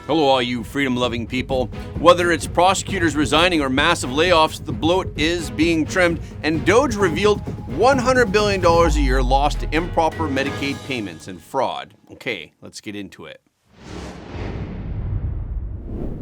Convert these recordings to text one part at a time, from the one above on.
Hello, all you freedom-loving people. Whether it's prosecutors resigning or massive layoffs, the bloat is being trimmed, and DOGE revealed $100 billion a year lost to improper Medicaid payments and fraud. Okay, let's get into it.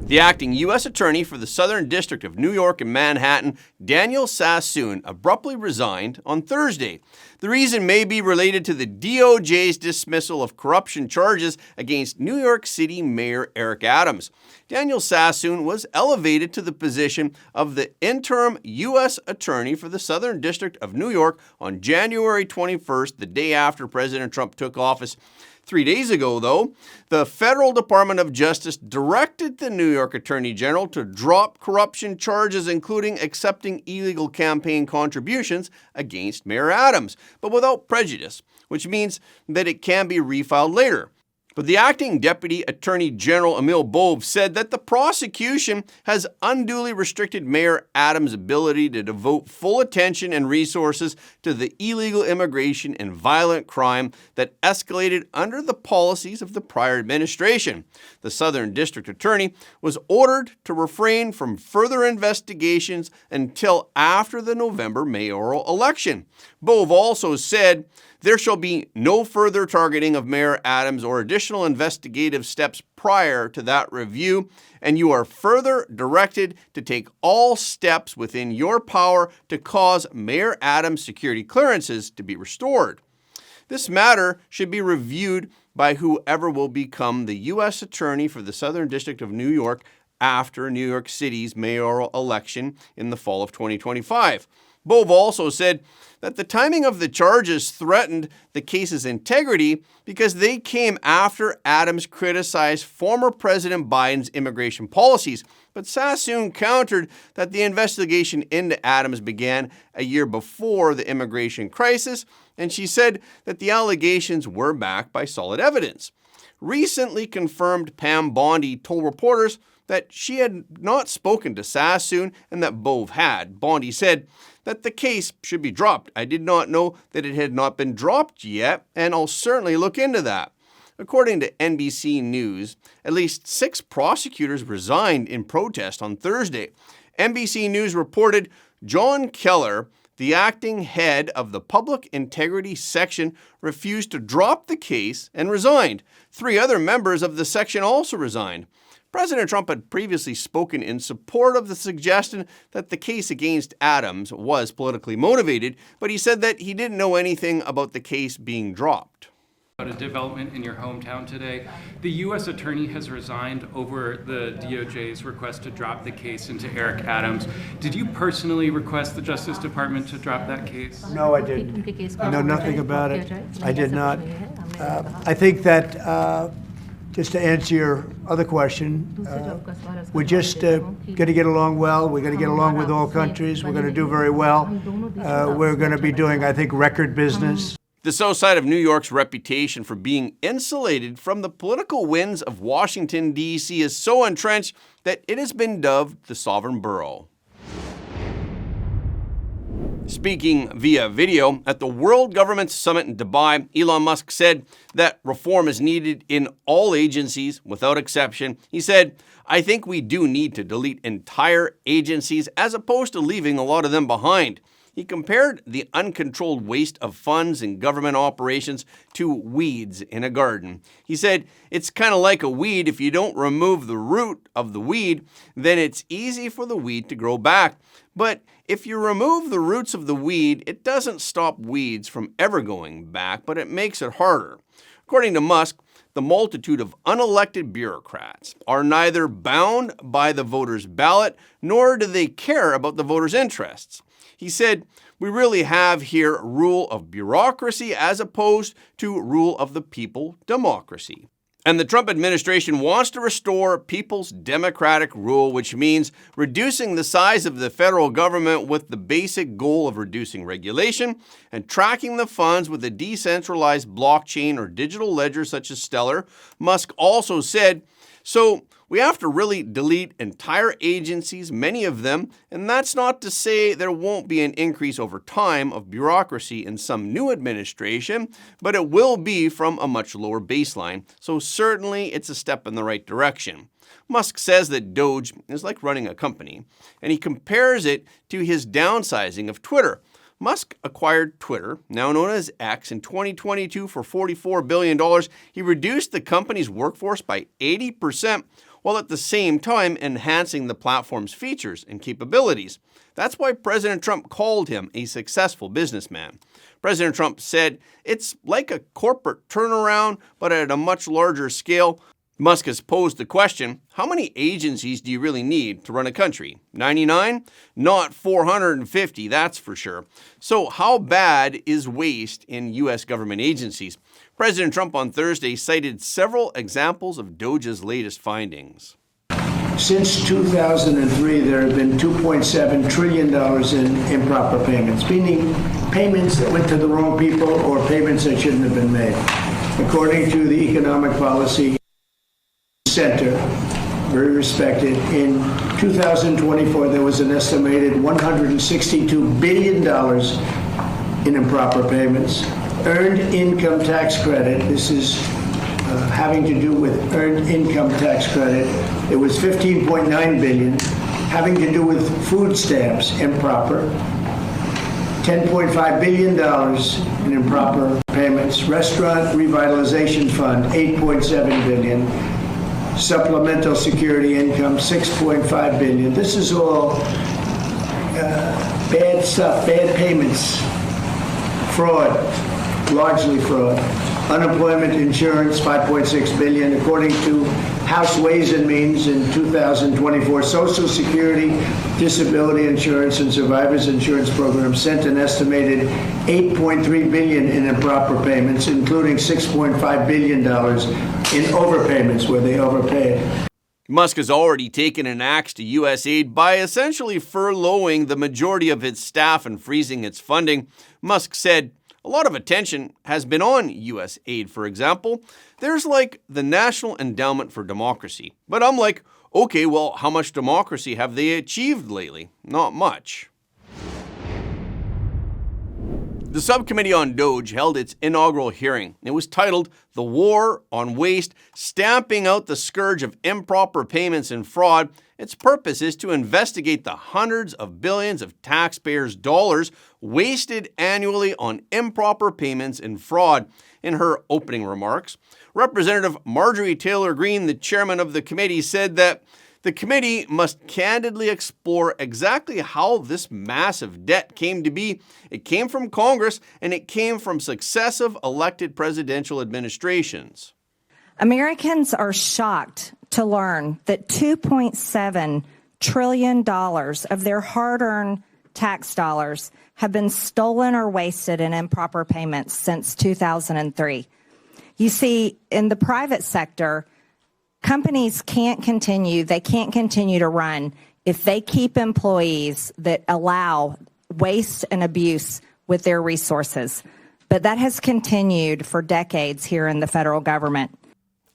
The acting U.S. Attorney for the Southern District of New York and Manhattan, Daniel Sassoon, abruptly resigned on Thursday. The reason may be related to the DOJ's dismissal of corruption charges against New York City Mayor Eric Adams. Daniel Sassoon was elevated to the position of the interim U.S. Attorney for the Southern District of New York on January 21st, the day after President Trump took office. 3 days ago, though, the Federal Department of Justice directed the New York Attorney General to drop corruption charges, including accepting illegal campaign contributions against Mayor Adams, but without prejudice, which means that it can be refiled later. But the acting Deputy Attorney General Emil Bove said that the prosecution has unduly restricted Mayor Adams' ability to devote full attention and resources to the illegal immigration and violent crime that escalated under the policies of the prior administration. The Southern District Attorney was ordered to refrain from further investigations until after the November mayoral election. Bove also said, "There shall be no further targeting of Mayor Adams or additional investigative steps prior to that review, and you are further directed to take all steps within your power to cause Mayor Adams' security clearances to be restored." This matter should be reviewed by whoever will become the U.S. Attorney for the Southern District of New York after New York City's mayoral election in the fall of 2025. Bove also said that the timing of the charges threatened the case's integrity because they came after Adams criticized former President Biden's immigration policies. But Sassoon countered that the investigation into Adams began a year before the immigration crisis, and she said that the allegations were backed by solid evidence. Recently confirmed Pam Bondi told reporters that she had not spoken to Sassoon and that Bove had. Bondi said that the case should be dropped. "I did not know that it had not been dropped yet, and I'll certainly look into that." According to NBC News, at least 6 prosecutors resigned in protest on Thursday. NBC News reported John Keller, the acting head of the Public Integrity Section, refused to drop the case and resigned. 3 other members of the section also resigned. President Trump had previously spoken in support of the suggestion that the case against Adams was politically motivated, but he said that he didn't know anything about the case being dropped. About a development in your hometown today. The U.S. Attorney has resigned over the DOJ's request to drop the case into Eric Adams. Did you personally request the Justice Department to drop that case? No, I didn't. I know nothing about it. I did not. I think that just to answer your other question, we're just going to get along well. We're going to get along with all countries. We're going to do very well. We're going to be doing, I think, record business. The south side of New York's reputation for being insulated from the political winds of Washington, D.C. is so entrenched that it has been dubbed the sovereign borough. Speaking via video at the World Government Summit in Dubai, Elon Musk said that reform is needed in all agencies without exception. He said, "I think we do need to delete entire agencies as opposed to leaving a lot of them behind." He compared the uncontrolled waste of funds in government operations to weeds in a garden. He said, "It's kind of like a weed. If you don't remove the root of the weed, then it's easy for the weed to grow back. But if you remove the roots of the weed, it doesn't stop weeds from ever going back, but it makes it harder." According to Musk, the multitude of unelected bureaucrats are neither bound by the voters' ballot, nor do they care about the voters' interests. He said, "We really have here rule of bureaucracy as opposed to rule of the people democracy." And the Trump administration wants to restore people's democratic rule, which means reducing the size of the federal government with the basic goal of reducing regulation and tracking the funds with a decentralized blockchain or digital ledger such as Stellar. Musk also said, So we have to really delete entire agencies, many of them, and that's not to say there won't be an increase over time of bureaucracy in some new administration, but it will be from a much lower baseline, so certainly it's a step in the right direction. Musk says that DOGE is like running a company, and he compares it to his downsizing of Twitter. Musk acquired Twitter, now known as X, in 2022 for $44 billion. He reduced the company's workforce by 80%, while at the same time enhancing the platform's features and capabilities. That's why President Trump called him a successful businessman. President Trump said it's like a corporate turnaround, but at a much larger scale. Musk has posed the question, how many agencies do you really need to run a country? 99? Not 450, that's for sure. So how bad is waste in U.S. government agencies? President Trump on Thursday cited several examples of DOGE's latest findings. Since 2003, there have been $2.7 trillion in improper payments, meaning payments that went to the wrong people or payments that shouldn't have been made. According to the Economic Policy Center, very respected, in 2024 there was an estimated $162 billion in improper payments. Earned income tax credit, this is having to do with earned income tax credit, it was $15.9 billion. Having to do with food stamps, improper, $10.5 billion in improper payments. Restaurant Revitalization Fund, $8.7 billion. Supplemental security income, $6.5 billion. This is all bad stuff, bad payments, fraud, largely fraud. Unemployment insurance, $5.6 billion. According to House Ways and Means in 2024, Social Security, Disability Insurance, and Survivors Insurance Programs sent an estimated $8.3 billion in improper payments, including $6.5 billion in overpayments where they overpaid. Musk has already taken an axe to U.S. aid by essentially furloughing the majority of its staff and freezing its funding. Musk said, a lot of attention has been on U.S. aid, for example. There's like the National Endowment for Democracy. But I'm like, okay, well, how much democracy have they achieved lately? Not much. The subcommittee on DOGE held its inaugural hearing. It was titled The War on Waste, Stamping Out the Scourge of Improper Payments and Fraud. Its purpose is to investigate the hundreds of billions of taxpayers' dollars wasted annually on improper payments and fraud. In her opening remarks, Representative Marjorie Taylor Greene, the chairman of the committee, said that the committee must candidly explore exactly how this massive debt came to be. It came from Congress, and it came from successive elected presidential administrations. Americans are shocked to learn that $2.7 trillion of their hard-earned tax dollars have been stolen or wasted in improper payments since 2003. You see, in the private sector, companies can't continue to run if they keep employees that allow waste and abuse with their resources. But that has continued for decades here in the federal government.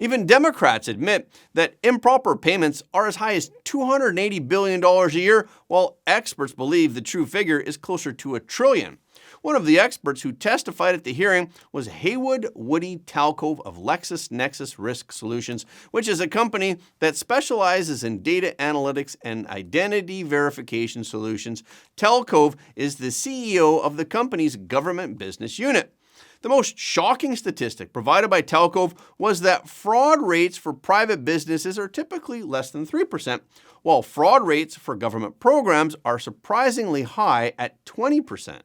Even Democrats admit that improper payments are as high as $280 billion a year, while experts believe the true figure is closer to $1 trillion. One of the experts who testified at the hearing was Haywood Woody Talcove of LexisNexis Risk Solutions, which is a company that specializes in data analytics and identity verification solutions. Talcove is the CEO of the company's government business unit. The most shocking statistic provided by Talcove was that fraud rates for private businesses are typically less than 3%, while fraud rates for government programs are surprisingly high at 20%.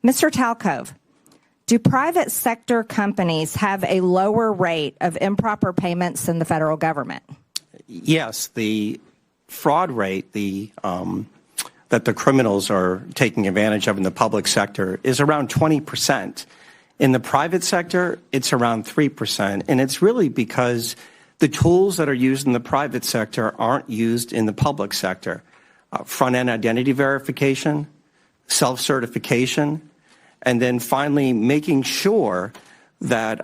Mr. Talcove, do private sector companies have a lower rate of improper payments than the federal government? Yes, the fraud rate that the criminals are taking advantage of in the public sector is around 20%. In the private sector, it's around 3%, and it's really because the tools that are used in the private sector aren't used in the public sector. Front-end identity verification, self-certification, and then finally making sure that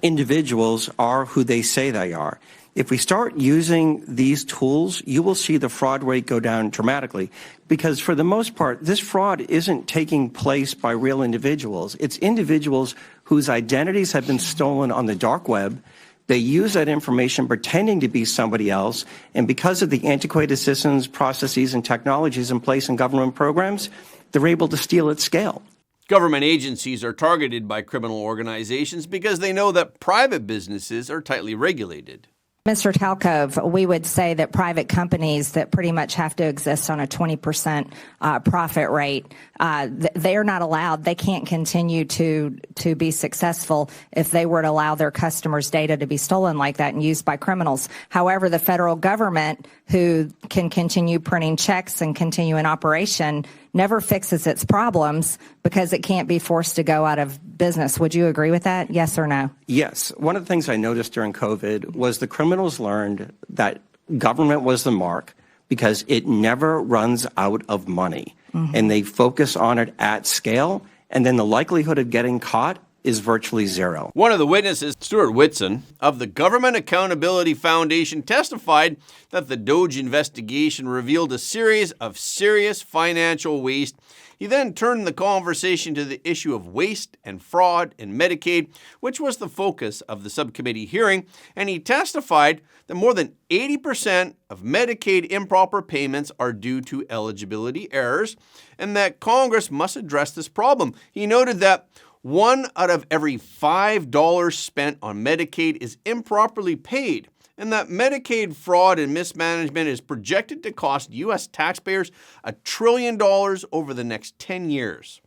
individuals are who they say they are. If we start using these tools, you will see the fraud rate go down dramatically, because for the most part, this fraud isn't taking place by real individuals. It's individuals whose identities have been stolen on the dark web. They use that information pretending to be somebody else, and because of the antiquated systems, processes, and technologies in place in government programs, they're able to steal at scale. Government agencies are targeted by criminal organizations because they know that private businesses are tightly regulated. Mr. Talcove, we would say that private companies that pretty much have to exist on a 20% profit rate, they're not allowed. They can't continue to be successful if they were to allow their customers' data to be stolen like that and used by criminals. However, the federal government, who can continue printing checks and continue in operation, never fixes its problems because it can't be forced to go out of business. Would you agree with that? Yes or no? Yes. One of the things I noticed during COVID was the criminals learned that government was the mark because it never runs out of money. And they focus on it at scale, and then the likelihood of getting caught is virtually zero. One of the witnesses, Stuart Whitson, of the Government Accountability Foundation, testified that the DOGE investigation revealed a series of serious financial waste. He then turned the conversation to the issue of waste and fraud in Medicaid, which was the focus of the subcommittee hearing, and he testified that more than 80% of Medicaid improper payments are due to eligibility errors, and that Congress must address this problem. He noted that 1 out of every $5 spent on Medicaid is improperly paid, and that Medicaid fraud and mismanagement is projected to cost U.S. taxpayers $1 trillion over the next 10 years.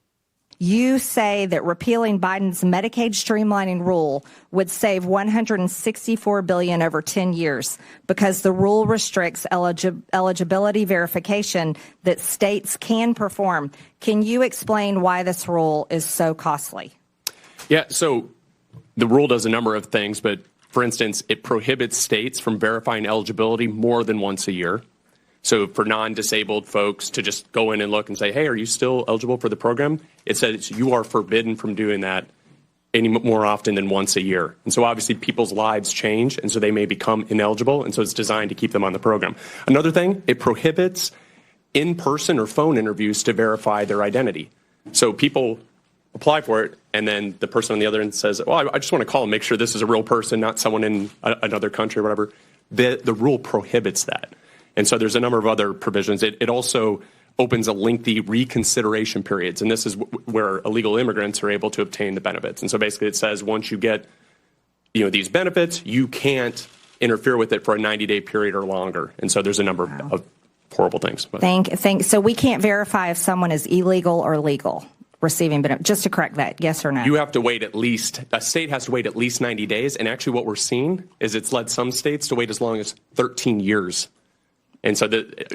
You say that repealing Biden's Medicaid streamlining rule would save $164 billion over 10 years because the rule restricts eligibility verification that states can perform. Can you explain why this rule is so costly? Yeah, so the rule does a number of things, but for instance, it prohibits states from verifying eligibility more than once a year. So for non-disabled folks to just go in and look and say, hey, are you still eligible for the program? It says you are forbidden from doing that any more often than once a year. And so obviously people's lives change, and so they may become ineligible, and so it's designed to keep them on the program. Another thing, it prohibits in-person or phone interviews to verify their identity. So people apply for it, and then the person on the other end says, well, I just want to call and make sure this is a real person, not someone in another country or whatever. The rule prohibits that. And so there's a number of other provisions. It also opens a lengthy reconsideration periods, and this is where illegal immigrants are able to obtain the benefits. And so basically it says once you get these benefits, you can't interfere with it for a 90-day period or longer. And so there's a number of horrible things. So we can't verify if someone is illegal or legal receiving benefits. Just to correct that, yes or no? You have to wait a state has to wait at least 90 days. And actually what we're seeing is it's led some states to wait as long as 13 years. And so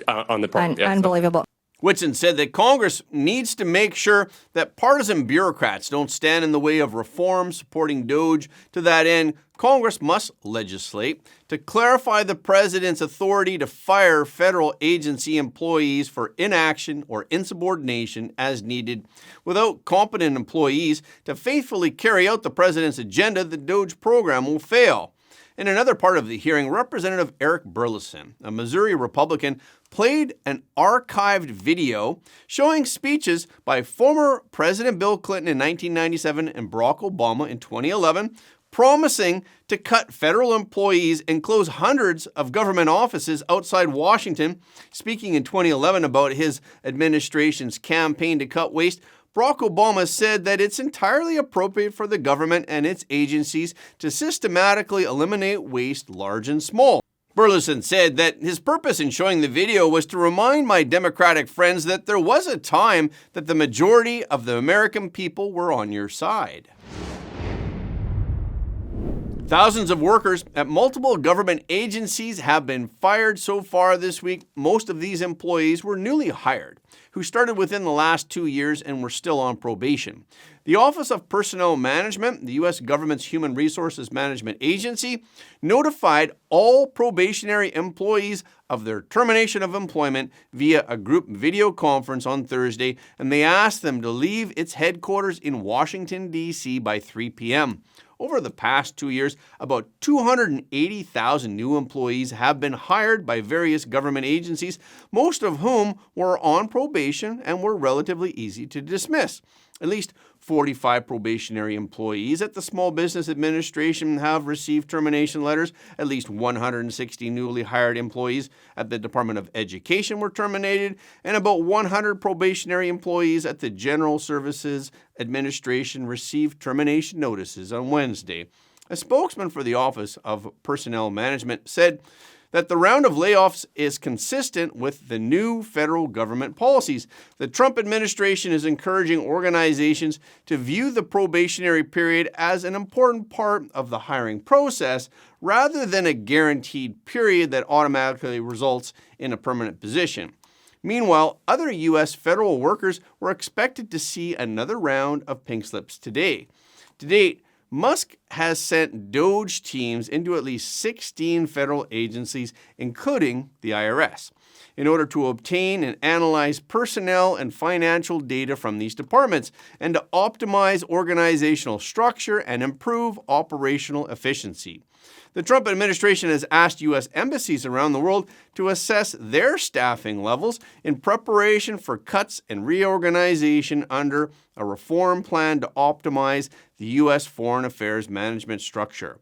on the part, unbelievable. Whitson said that Congress needs to make sure that partisan bureaucrats don't stand in the way of reform supporting DOGE. To that end, Congress must legislate to clarify the president's authority to fire federal agency employees for inaction or insubordination as needed. Without competent employees to faithfully carry out the president's agenda, the DOGE program will fail. In another part of the hearing, Representative Eric Burleson, a Missouri Republican, played an archived video showing speeches by former President Bill Clinton in 1997 and Barack Obama in 2011, promising to cut federal employees and close hundreds of government offices outside Washington. Speaking in 2011 about his administration's campaign to cut waste, Barack Obama said that it's entirely appropriate for the government and its agencies to systematically eliminate waste, large and small. Burleson said that his purpose in showing the video was to remind my Democratic friends that there was a time that the majority of the American people were on your side. Thousands of workers at multiple government agencies have been fired so far this week. Most of these employees were newly hired. who started within the last 2 years and were still on probation. The Office of Personnel Management, the U.S. government's human resources management agency, notified all probationary employees of their termination of employment via a group video conference on Thursday, and they asked them to leave its headquarters in Washington, D.C. by 3 p.m. Over the past 2 years, about 280,000 new employees have been hired by various government agencies, most of whom were on probation and were relatively easy to dismiss. At least 45 probationary employees at the Small Business Administration have received termination letters. At least 160 newly hired employees at the Department of Education were terminated, and about 100 probationary employees at the General Services Administration received termination notices on Wednesday. A spokesman for the Office of Personnel Management said that the round of layoffs is consistent with the new federal government policies. The Trump administration is encouraging organizations to view the probationary period as an important part of the hiring process rather than a guaranteed period that automatically results in a permanent position. Meanwhile, other U.S. federal workers were expected to see another round of pink slips today. To date, Musk has sent DOGE teams into at least 16 federal agencies, including the IRS, in order to obtain and analyze personnel and financial data from these departments and to optimize organizational structure and improve operational efficiency. The Trump administration has asked U.S. embassies around the world to assess their staffing levels in preparation for cuts and reorganization under a reform plan to optimize the U.S. foreign affairs management structure.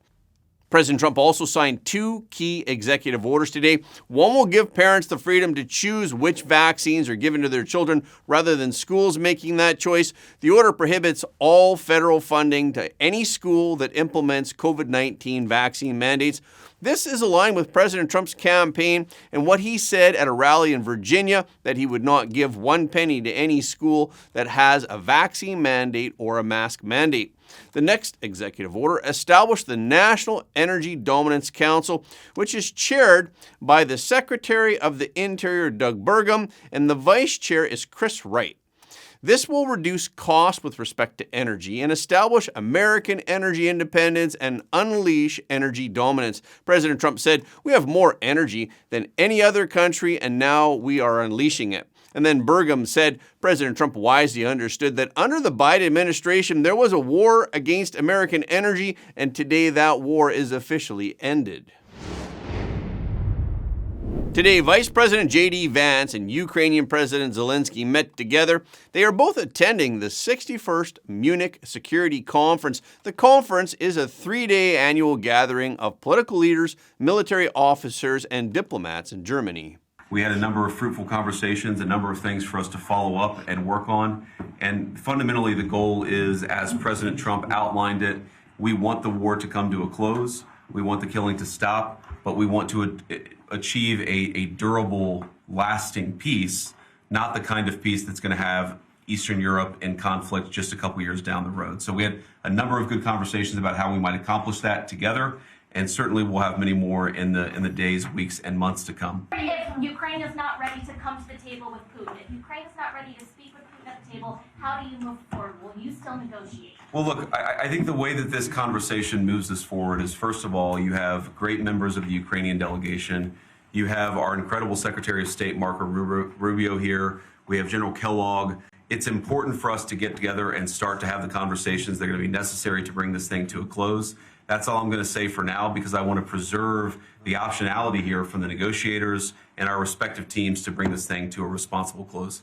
President Trump also signed 2 key executive orders today. One will give parents the freedom to choose which vaccines are given to their children rather than schools making that choice. The order prohibits all federal funding to any school that implements COVID-19 vaccine mandates. This is aligned with President Trump's campaign and what he said at a rally in Virginia, that he would not give 1 penny to any school that has a vaccine mandate or a mask mandate. The next executive order established the National Energy Dominance Council, which is chaired by the Secretary of the Interior, Doug Burgum, and the Vice Chair is Chris Wright. This will reduce costs with respect to energy and establish American energy independence and unleash energy dominance. President Trump said, "We have more energy than any other country, and now we are unleashing it." And then Burgum said President Trump wisely understood that under the Biden administration, there was a war against American energy, and today that war is officially ended. Today, Vice President J.D. Vance and Ukrainian President Zelensky met together. They are both attending the 61st Munich Security Conference. The conference is a 3-day annual gathering of political leaders, military officers, and diplomats in Germany. We had a number of fruitful conversations, a number of things for us to follow up and work on. And fundamentally, the goal is, as President Trump outlined it, we want the war to come to a close. We want the killing to stop, but we want to achieve a durable, lasting peace, not the kind of peace that's going to have Eastern Europe in conflict just a couple years down the road. So we had a number of good conversations about how we might accomplish that together. And certainly we'll have many more in the days, weeks, and months to come. If Ukraine is not ready to come to the table with Putin, if Ukraine is not ready to speak with Putin at the table, how do you move forward? Will you still negotiate? Well, look, I think the way that this conversation moves us forward is, first of all, you have great members of the Ukrainian delegation. You have our incredible Secretary of State, Marco Rubio, here. We have General Kellogg. It's important for us to get together and start to have the conversations that are going to be necessary to bring this thing to a close. That's all I'm going to say for now, because I want to preserve the optionality here from the negotiators and our respective teams to bring this thing to a responsible close.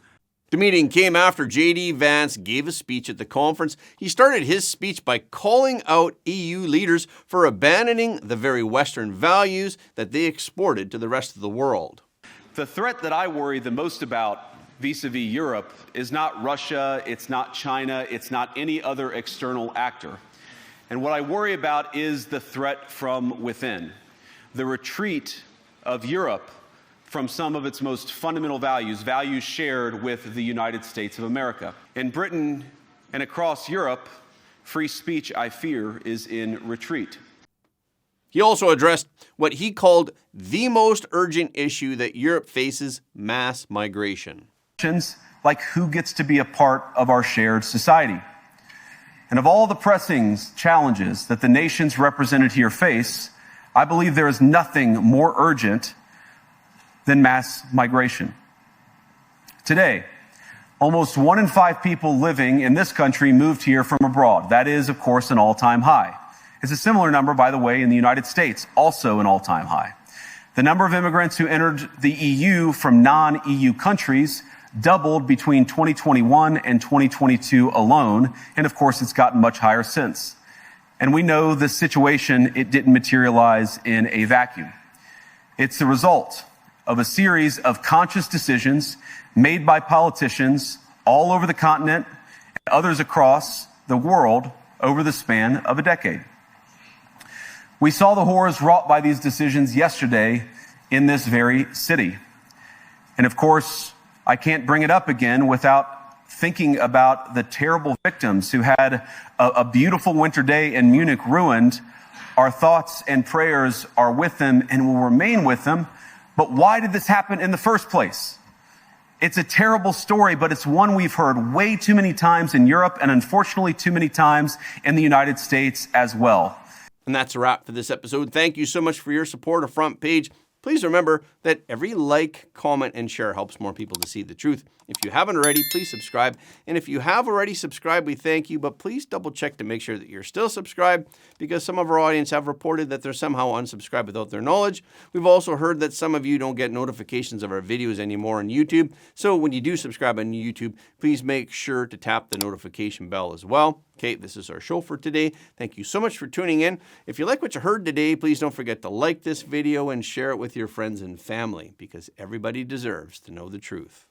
The meeting came after J.D. Vance gave a speech at the conference. He started his speech by calling out EU leaders for abandoning the very Western values that they exported to the rest of the world. The threat that I worry the most about vis-a-vis Europe is not Russia, it's not China, it's not any other external actor. And what I worry about is the threat from within, the retreat of Europe from some of its most fundamental values, values shared with the United States of America. In Britain and across Europe, free speech, I fear, is in retreat. He also addressed what he called the most urgent issue that Europe faces: mass migration. like who gets to be a part of our shared society. And of all the pressing challenges that the nations represented here face, I believe there is nothing more urgent than mass migration. Today, almost 1 in 5 people living in this country moved here from abroad. That is, of course, an all-time high. It's a similar number, by the way, in the United States, also an all-time high. The number of immigrants who entered the EU from non-EU countries doubled between 2021 and 2022 alone, and of course, it's gotten much higher since. And we know the situation, it didn't materialize in a vacuum. It's the result of a series of conscious decisions made by politicians all over the continent and others across the world over the span of a decade. We saw the horrors wrought by these decisions yesterday in this very city. And of course, I can't bring it up again without thinking about the terrible victims who had a beautiful winter day in Munich ruined. Our thoughts and prayers are with them and will remain with them. But why did this happen in the first place? It's a terrible story, but it's one we've heard way too many times in Europe and unfortunately too many times in the United States as well. And that's a wrap for this episode. Thank you so much for your support of Front Page. Please remember that every like, comment, and share helps more people to see the truth. If you haven't already, please subscribe. And if you have already subscribed, we thank you, but please double check to make sure that you're still subscribed, because some of our audience have reported that they're somehow unsubscribed without their knowledge. We've also heard that some of you don't get notifications of our videos anymore on YouTube. So when you do subscribe on YouTube, please make sure to tap the notification bell as well. Okay, this is our show for today. Thank you so much for tuning in. If you like what you heard today, please don't forget to like this video and share it with your friends and family, because everybody deserves to know the truth.